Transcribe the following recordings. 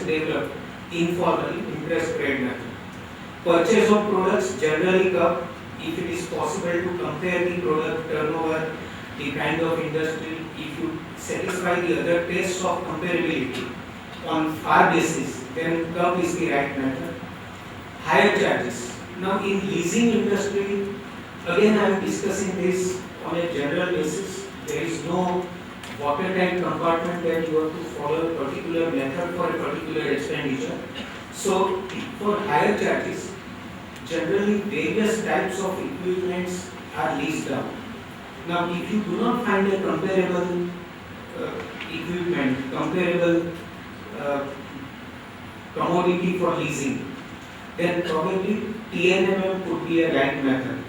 best developed informal interest rate method. Purchase of products generally cup if it is possible to compare the product turnover, the kind of industry, if you satisfy the other tests of comparability on FAR basis, then cup is the right method. Higher charges. Now in leasing industry, again I am discussing this on a general basis. There is no watertight compartment that you have to follow a particular method for a particular expenditure. So for higher charges, generally various types of equipments are leased out. Now if you do not find a comparable equipment, comparable commodity for leasing, then probably TNMM could be a right method.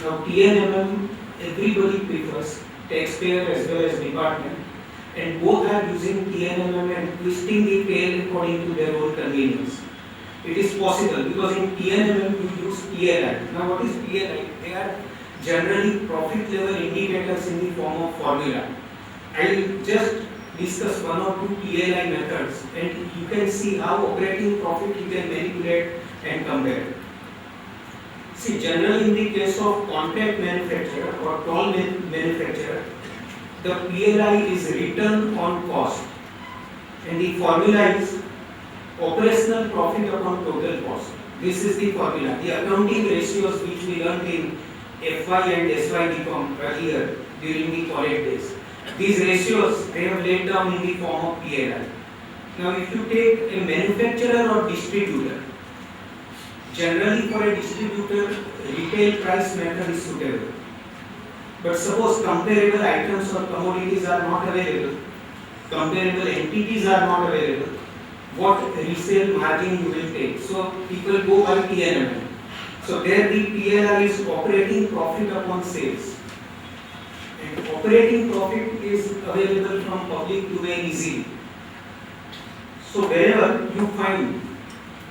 Now TNMM everybody prefers, taxpayer as well as department, and both are using TNMM and twisting the tail according to their own convenience. It is possible because in TNMM you use PLI. Now what is PLI? They are generally profit level indicators in the form of formula. I will just discuss one or two PLI methods and you can see how operating profit you can manipulate and compare. See, generally in the case of contract manufacturer or toll manufacturer, the PLI is return on cost and the formula is operational profit upon total cost. This is the formula. The accounting ratios which we learned in FY and SY become earlier during the college days. These ratios they have laid down in the form of PLI. Now if you take a manufacturer or distributor, generally for a distributor, retail price method is suitable. But suppose comparable items or commodities are not available, comparable entities are not available, what resale margin you will take? So people go by TNMM. So there the PLI is operating profit upon sales. And operating profit is available from public domain easily. So wherever you find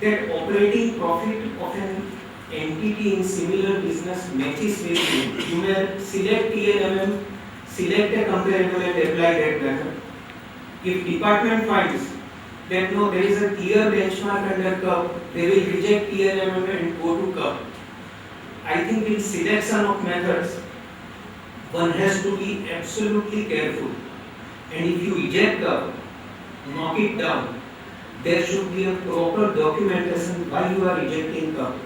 that operating profit of an entity in similar business matches with you may select TNMM, select a comparable and apply that method. If department finds that no, there is a clear benchmark under curve, they will reject TNMM and go to curve. I think in selection of methods, one has to be absolutely careful. And if you reject curve, knock it down, there should be a proper documentation why you are rejecting curve.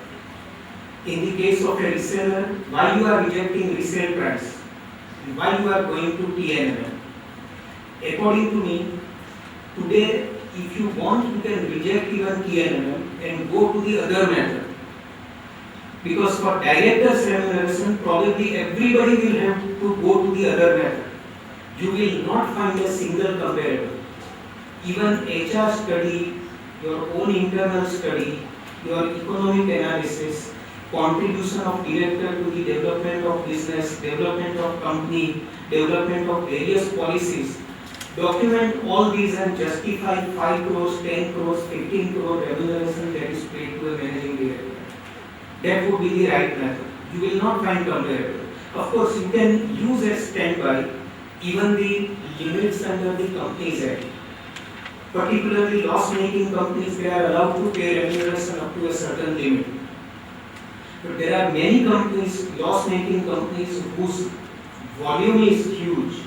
In the case of a reseller, why you are rejecting resale price, and why you are going to TNMM. According to me, today if you want, you can reject even TNMM and go to the other method. Because for director's remuneration, probably everybody will have to go to the other method. You will not find a single comparable. Even HR study, your own internal study, your economic analysis, contribution of director to the development of business, development of company, development of various policies, document all these and justify 5 crores, 10 crores, 15 crore remuneration that is paid to a managing director. That would be the right method. You will not find comparable. Of course, you can use as standby even the limits under the Companies Act. Particularly loss-making companies, they are allowed to pay remuneration up to a certain limit. But there are many companies, loss-making companies, whose volume is huge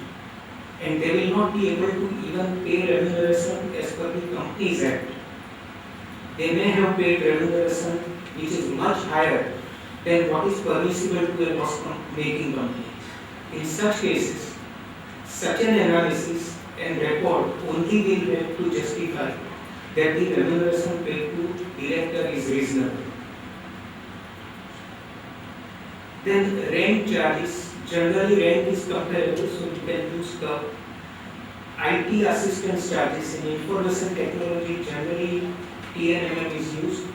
and they will not be able to even pay remuneration as per the Companies Act. They may have paid remuneration which is much higher than what is permissible to a loss-making company. In such cases, such an analysis and report only will help to justify that the remuneration paid to director is reasonable. Then rent charges. Generally rent is comparable, so you can use the IT assistance charges. In information technology, generally TNMM is used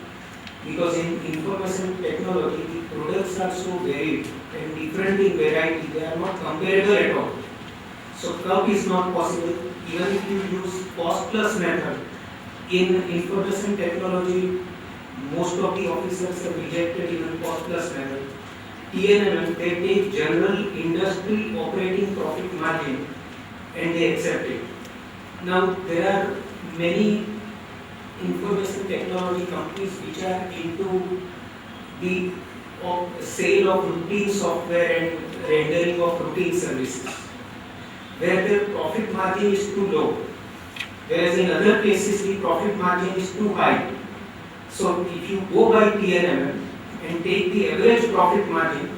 because in information technology the products are so varied and different in variety, they are not comparable at all. So curve is not possible. Even if you use cost plus method, in information technology most of the officers have rejected even cost plus method. TNMM, they take general industry operating profit margin and they accept it. Now there are many information technology companies which are into the sale of routine software and rendering of routine services, where the profit margin is too low, whereas in other cases the profit margin is too high. So if you go by TNMM and take the average profit margin,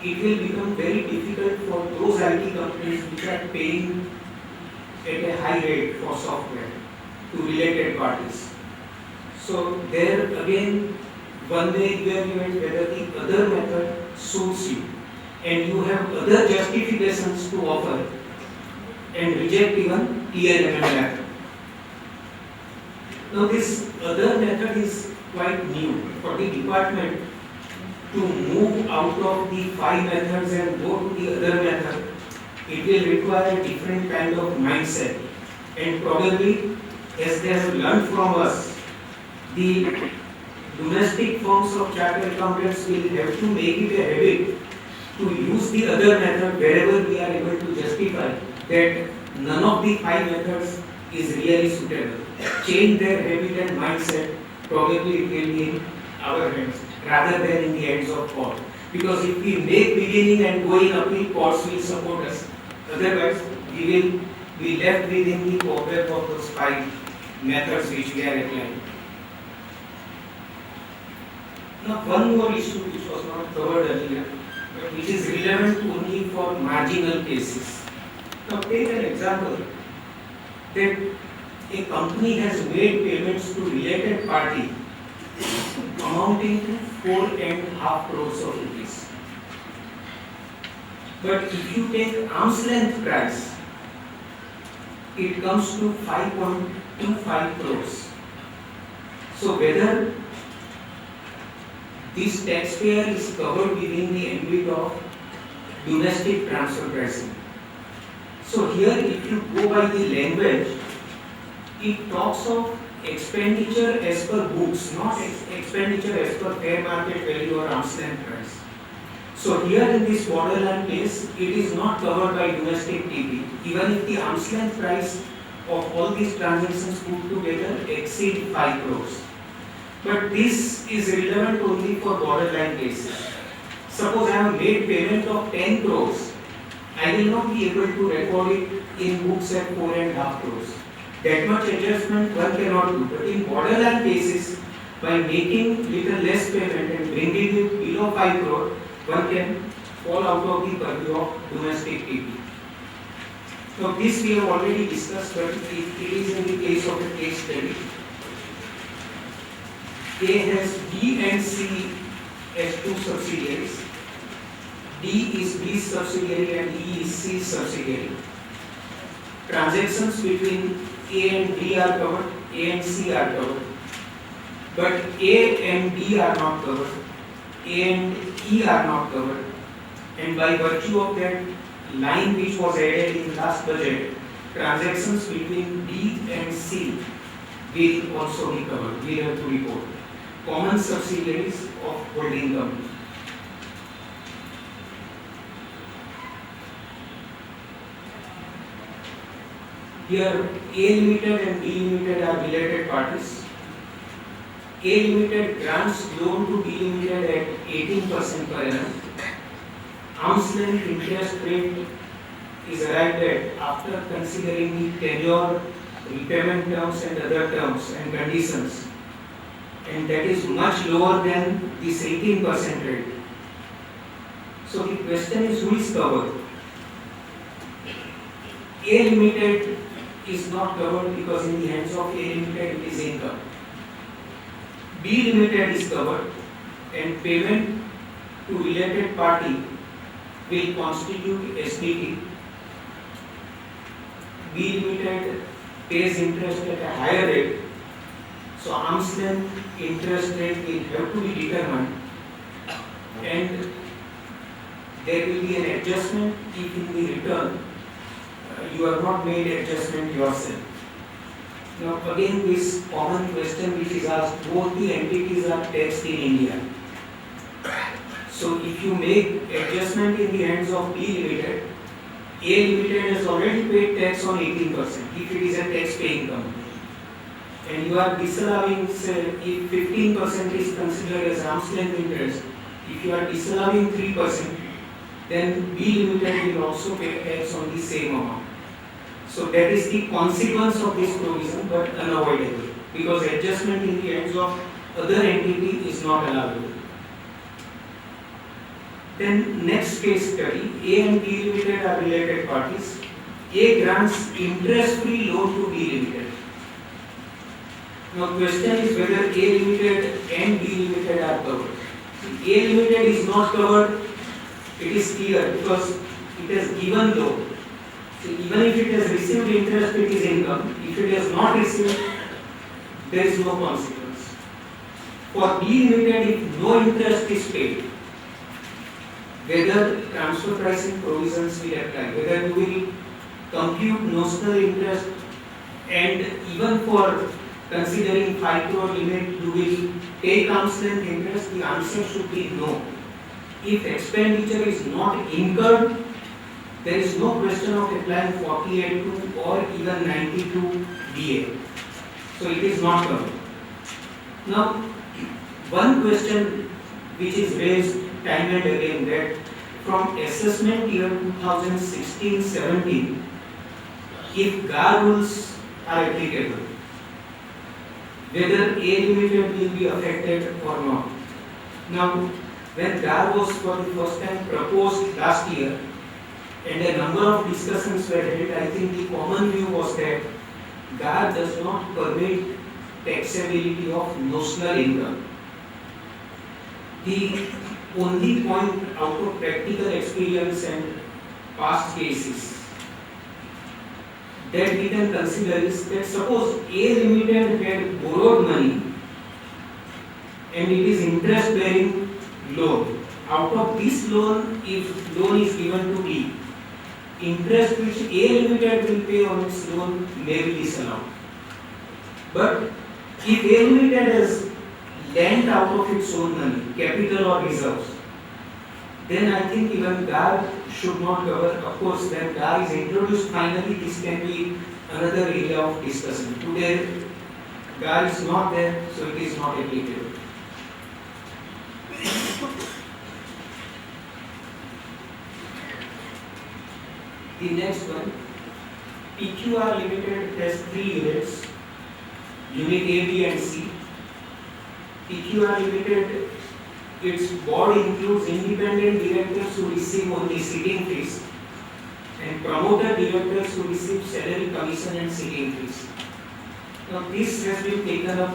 it will become very difficult for those IT companies which are paying at a high rate for software to related parties. So there again, one may evaluate whether the other method suits you, and you have other justifications to offer and reject even TNMM method. Now this other method is quite new for the department to move out of the 5 methods and go to the other method. It will require a different kind of mindset, and probably, as they have learned from us, the domestic firms of chartered accountants will have to make it a habit to use the other method wherever we are able to justify that none of the 5 methods is really suitable. Change their habit and mindset, probably it will be in our hands rather than in the hands of court. Because if we make beginning and going appeal, courts will support us. Otherwise, we will be left within the cobweb of those 5 methods which we are applying. Now, one more issue which was not covered earlier, but which is relevant only for marginal cases. Now, take an example that a company has made payments to related party amounting to 4.5 crores of rupees. But if you take arm's length price, it comes to 5.25 crores. So whether this taxpayer is covered within the ambit of domestic transfer pricing. So here, if you go by the language, it talks of expenditure as per books, not expenditure as per fair market value or arm's length price. So here in this borderline case, it is not covered by domestic TP, even if the arm's length price of all these transactions put together exceed 5 crores. But this is relevant only for borderline cases. Suppose I have made payment of 10 crores, I will not be able to record it in books at 4.5 crores. That much adjustment one cannot do. But in borderline cases, by making little less payment and bringing it below 5 crore, one can fall out of the purview of domestic TP. Now this we have already discussed, but it is in the case of a case study. A has B and C as 2 subsidiaries. D is B's subsidiary and E is C's subsidiary. Transactions between A and D are covered, A and C are covered. But A and D are not covered, A and E are not covered. And by virtue of that line which was added in last budget, transactions between B and C will also be covered. We have to report common subsidiaries of holding company. Here A Limited and B Limited are related parties. A Limited grants loan to B Limited at 18% per annum. Arm's length interest rate is arrived at after considering the tenure, repayment terms and other terms and conditions, and that is much lower than this 18% rate. So the question is, who is covered? A Limited is not covered because in the hands of A Limited it is income. B Limited is covered, and payment to related party will constitute SPT. B Limited pays interest at a higher rate, so arm's length interest rate will have to be determined, and there will be an adjustment if in the return you have not made adjustment yourself. Now again, this common question which is asked, both the entities are taxed in India. So if you make adjustment in the hands of B Limited, A Limited has already paid tax on 18% if it is a tax paying company. and you are disallowing, say, if 15% is considered as arm's length interest, if you are disallowing 3%, then B Limited will also pay tax on the same amount. So that is the consequence of this provision, but unavoidable, because adjustment in the hands of other entity is not allowable. Then next case study, A and B Limited are related parties. A grants interest-free loan to B Limited. Now question is whether A Limited and B Limited are covered. A Limited is not covered, it is clear because it has given loan. So even if it has received interest, it is income. If it has not received, there is no consequence. For B Limited, if no interest is paid, whether transfer pricing provisions will apply, whether you will compute notional interest, and even for considering 5 crore limit, you will take arm's length interest, the answer should be no. If expenditure is not incurred, there is no question of applying 48(2) or even 92(BA). So it is not covered. Now, one question which is raised time and again, that from assessment year 2016-17, if GAR rules are applicable, whether A Limited will be affected or not. Now, when GAR was for the first time proposed last year, and a number of discussions were held, I think the common view was that GAR does not permit taxability of notional income. The only point out of practical experience and past cases that we can consider is that suppose A Limited had borrowed money and it is interest bearing loan. Out of this loan, if loan is given to B, interest which A Limited will pay on its loan may be disallowed. But if A Limited has lent out of its own money, capital or reserves, then I think even GAR should not cover. Of course, when GAR is introduced finally, this can be another area of discussion. Today, GAR is not there, so it is not applicable. The next one, PQR Limited has 3 units, Unit A, B and C. PQR Limited, its board includes independent directors who receive only sitting fees and promoter directors who receive salary, commission and sitting fees. Now this has been taken up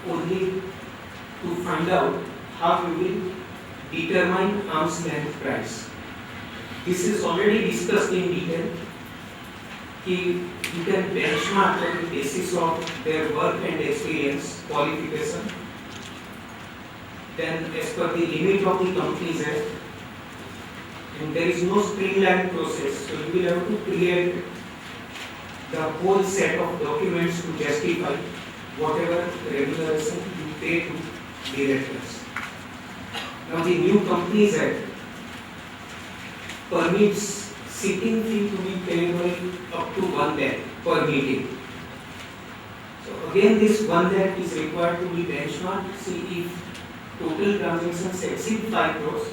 only to find out how we will determine arm's length price. This is already discussed in detail. You can benchmark on the basis of their work and experience, qualification. Then as per the limit of the Companies Act, and there is no streamlined process, so you will have to create the whole set of documents to justify whatever remuneration you pay to directors. Now the new Companies Act permits sitting fee to be payable up to 1 lakh per meeting. So again this 1 lakh is required to be benchmarked. See, if total transactions exceed 5 crores,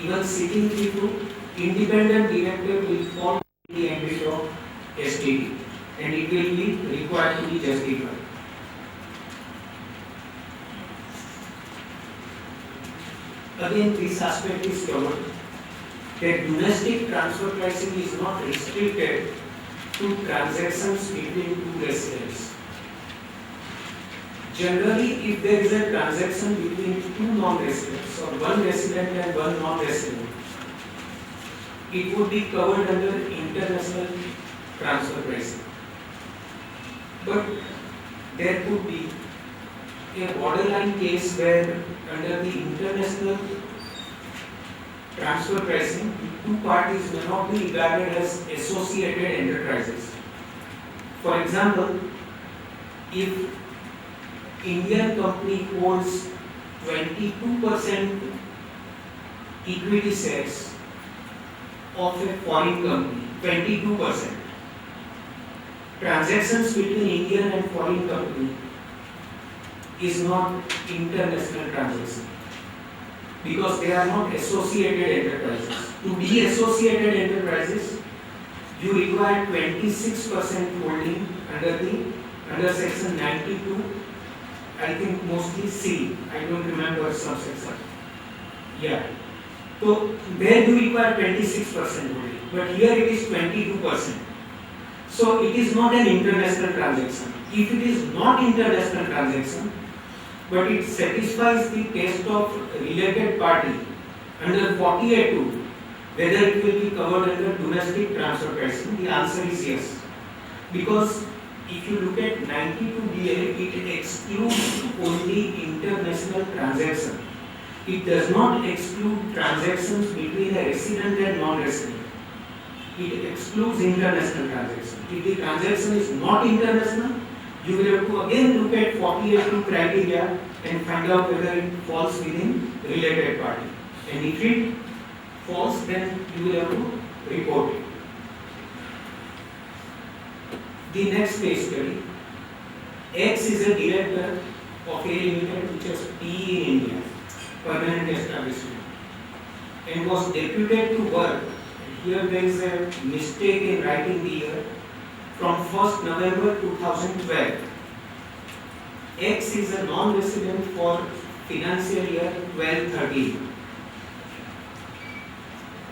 even sitting fee to independent director will fall in the ambit of STT and it will be required to be justified. Again this aspect is covered, that domestic transfer pricing is not restricted to transactions between 2 residents. Generally, if there is a transaction between 2 non-residents or 1 resident and 1 non-resident, it would be covered under international transfer pricing. But there could be a borderline case where under the international transfer pricing, 2 parties may not be regarded as associated enterprises. For example, if Indian company holds 22% equity shares of a foreign company, 22%, transactions between Indian and foreign company is not international transaction because they are not associated enterprises. To be associated enterprises, you require 26% holding under section 92, I think mostly C, I don't remember subsection. Yeah. So there you require 26% holding, but here it is 22%. So it is not an international transaction. If it is not international transaction, but it satisfies the test of related party under 48(2), whether it will be covered under domestic transfer pricing, the answer is yes. Because if you look at 92BA, it excludes only international transaction. It does not exclude transactions between a resident and non-resident. It excludes international transaction. If the transaction is not international, you will have to again look at 48(2) criteria and find out whether it falls within related party. And if it falls, then you will have to report it. The next case study. X is a director of a limited which has PE in India, permanent establishment, and was deputed to work. Here there is a mistake in writing the year. From 1st November 2012. X is a non-resident for financial year 12-13.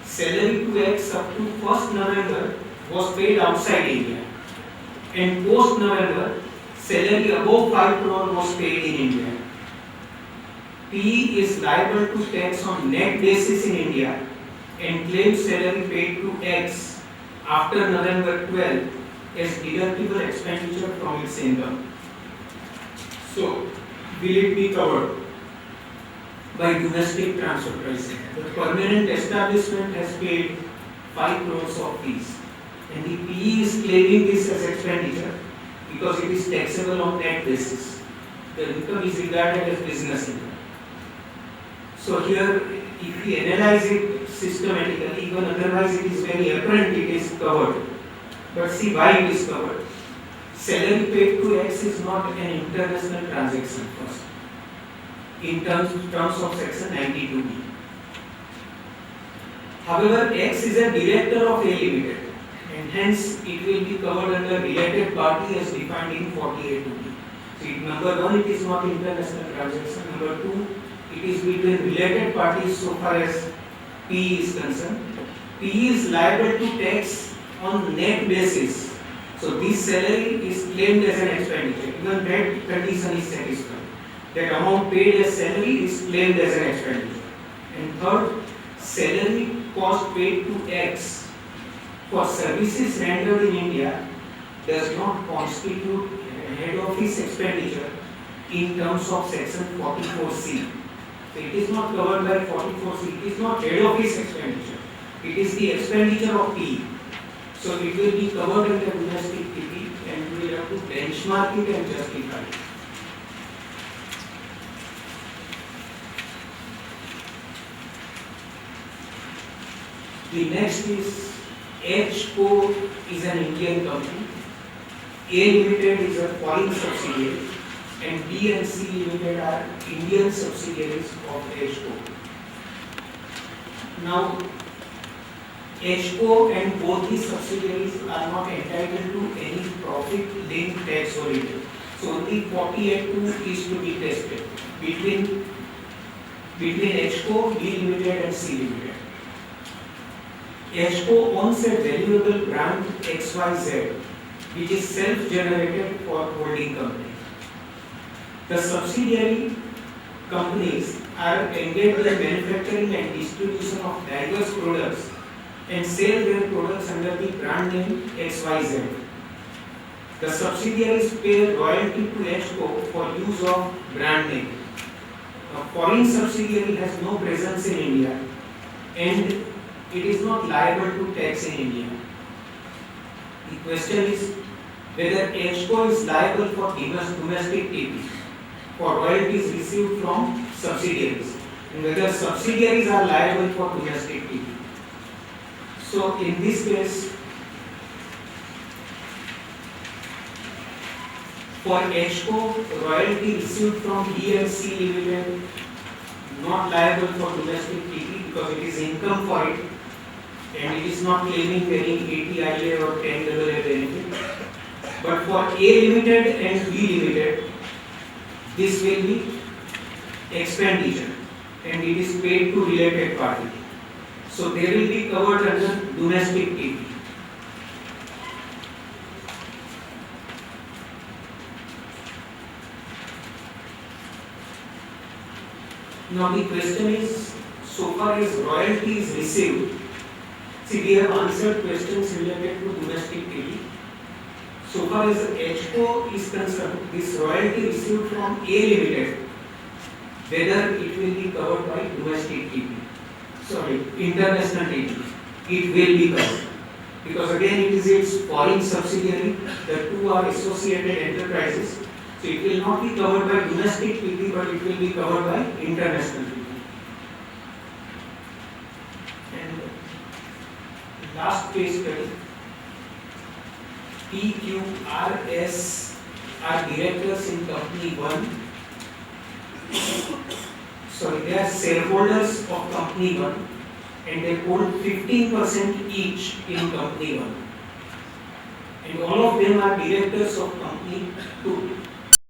Salary to X up to 1st November was paid outside India, and post November salary above 5 crore was paid in India. P is liable to tax on net basis in India and claims salary paid to X after November 12 as deductible expenditure from its income. So, will it be covered by domestic transfer pricing? The permanent establishment has paid 5 crores of fees, and the PE is claiming this as expenditure because it is taxable on net basis. The income is regarded as business income. So here, if we analyze it systematically, even otherwise it is very apparent it is covered. But see why it is covered. Salary paid to X is not an international transaction first, in terms of section 92B. However, X is a director of A Limited, and hence it will be covered under related party as defined in 48(2). So, number one, it is not international transaction. Number two, it is between related parties so far as P is concerned. P is liable to tax on net basis. So this salary is claimed as an expenditure. Even that condition is satisfied. That amount paid as salary is claimed as an expenditure. And third, salary cost paid to X for services rendered in India does not constitute head office expenditure in terms of section 44C. So it is not covered by 44C. It is not head office expenditure. It is the expenditure of P. So it will be covered under domestic TP, and we will have to benchmark it and justify it. The next is HCO is an Indian company, A Limited is a foreign subsidiary, and B and C Limited are Indian subsidiaries of HCO. Now, HCO and both the subsidiaries are not entitled to any profit linked tax holiday. So only 48(2) is to be tested between HCO, B Limited and C Limited. HCO owns a valuable brand XYZ, which is self-generated for holding company. The subsidiary companies are engaged in manufacturing and distribution of diverse products and sell their products under the brand name XYZ. The subsidiaries pay royalty to HCO for use of brand name. A foreign subsidiary has no presence in India and it is not liable to tax in India. The question is whether HCO is liable for domestic TP for royalties received from subsidiaries, and whether subsidiaries are liable for domestic TP. So in this case, For HCO, royalty received from B and C limited not liable for domestic TP because it is income for it and it is not claiming any 80IA or 10AA benefit. But for A limited and B limited, this will be expenditure and it is paid to related party. So they will be covered under domestic TP. Now the question is, so far as royalty is received, see we have answered questions related to domestic TP. So far as HCO is concerned, this royalty received from A limited, whether it will be covered by domestic TP, sorry, international TP, it will be covered. Because again it is its foreign subsidiary, the two are associated enterprises. So it will not be covered by domestic TP, but it will be covered by international TP. And last case study, PQRS are directors in company 1. Sorry, they are shareholders of company 1 and they hold 15% each in company 1. And all of them are directors of company 2.